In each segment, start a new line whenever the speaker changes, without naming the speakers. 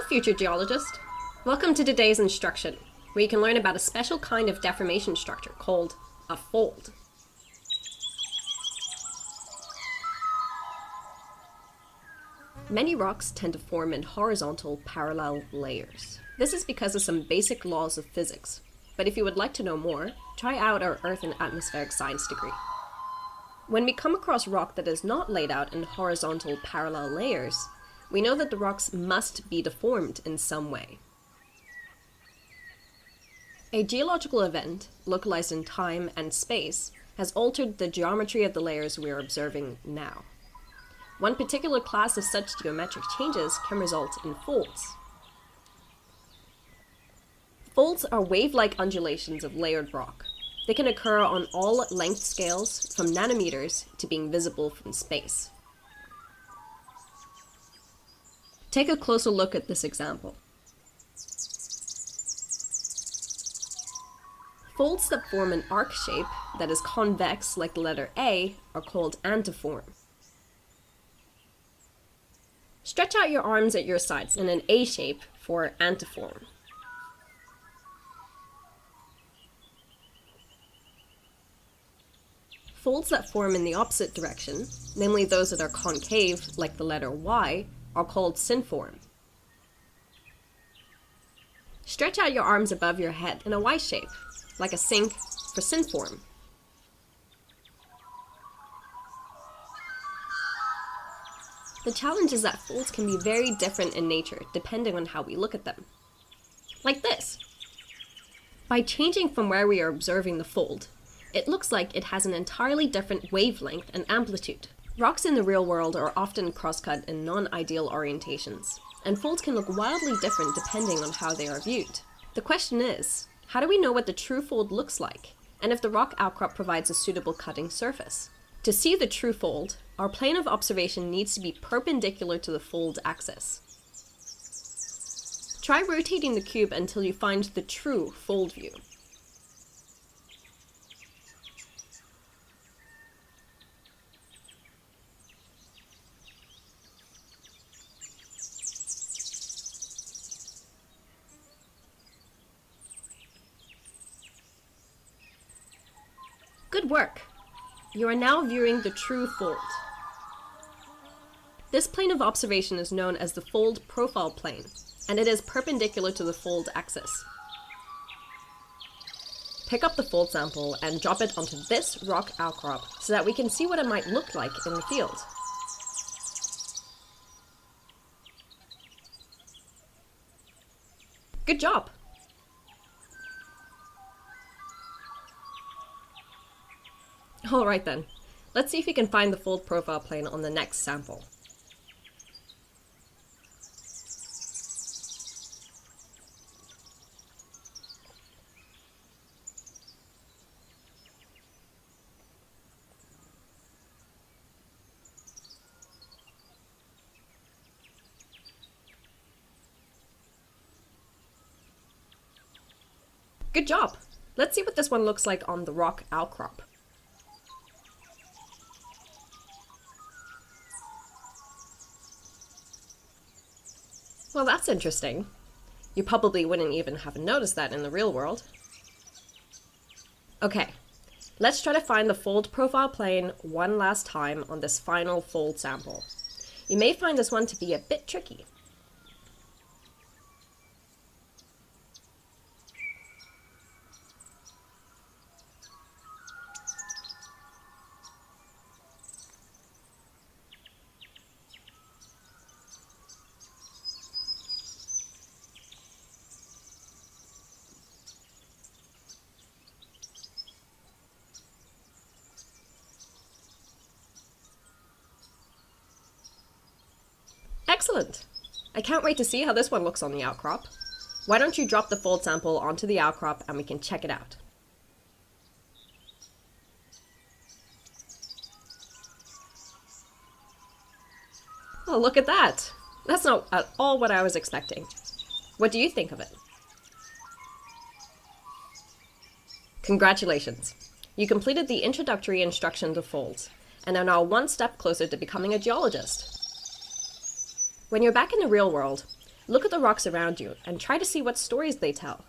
future geologist. Welcome to today's instruction, where you can learn about a special kind of deformation structure called a fold. Many rocks tend to form in horizontal parallel layers. This is because of some basic laws of physics. But if you would like to know more, try out our Earth and Atmospheric Science degree. When we come across rock that is not laid out in horizontal parallel layers, we know that the rocks must be deformed in some way. A geological event, localized in time and space, has altered the geometry of the layers we are observing now. One particular class of such geometric changes can result in folds. Folds are wave-like undulations of layered rock. They can occur on all length scales, from nanometers to being visible from space. Take a closer look at this example. Folds that form an arc shape that is convex, like the letter A, are called antiform. Stretch out your arms at your sides in an A shape for antiform. Folds that form in the opposite direction, namely those that are concave, like the letter Y, are called synform. Stretch out your arms above your head in a Y shape, like a sink for synform. The challenge is that folds can be very different in nature depending on how we look at them. Like this. By changing from where we are observing the fold, it looks like it has an entirely different wavelength and amplitude. Rocks in the real world are often crosscut in non-ideal orientations, and folds can look wildly different depending on how they are viewed. The question is, how do we know what the true fold looks like, and if the rock outcrop provides a suitable cutting surface? To see the true fold, our plane of observation needs to be perpendicular to the fold axis. Try rotating the cube until you find the true fold view. Good work! You are now viewing the true fold. This plane of observation is known as the fold profile plane, and it is perpendicular to the fold axis. Pick up the fold sample and drop it onto this rock outcrop so that we can see what it might look like in the field. Good job! Alright then, let's see if we can find the fold profile plane on the next sample. Good job! Let's see what this one looks like on the rock outcrop. Well, that's interesting. You probably wouldn't even have noticed that in the real world. Okay, let's try to find the fold profile plane one last time on this final fold sample. You may find this one to be a bit tricky. Excellent! I can't wait to see how this one looks on the outcrop. Why don't you drop the fold sample onto the outcrop and we can check it out. Oh, look at that! That's not at all what I was expecting. What do you think of it? Congratulations! You completed the introductory instruction to folds, and are now one step closer to becoming a geologist. When you're back in the real world, Look at the rocks around you and try to see what stories they tell.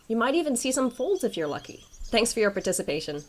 You might even see some folds if you're lucky. Thanks for your participation.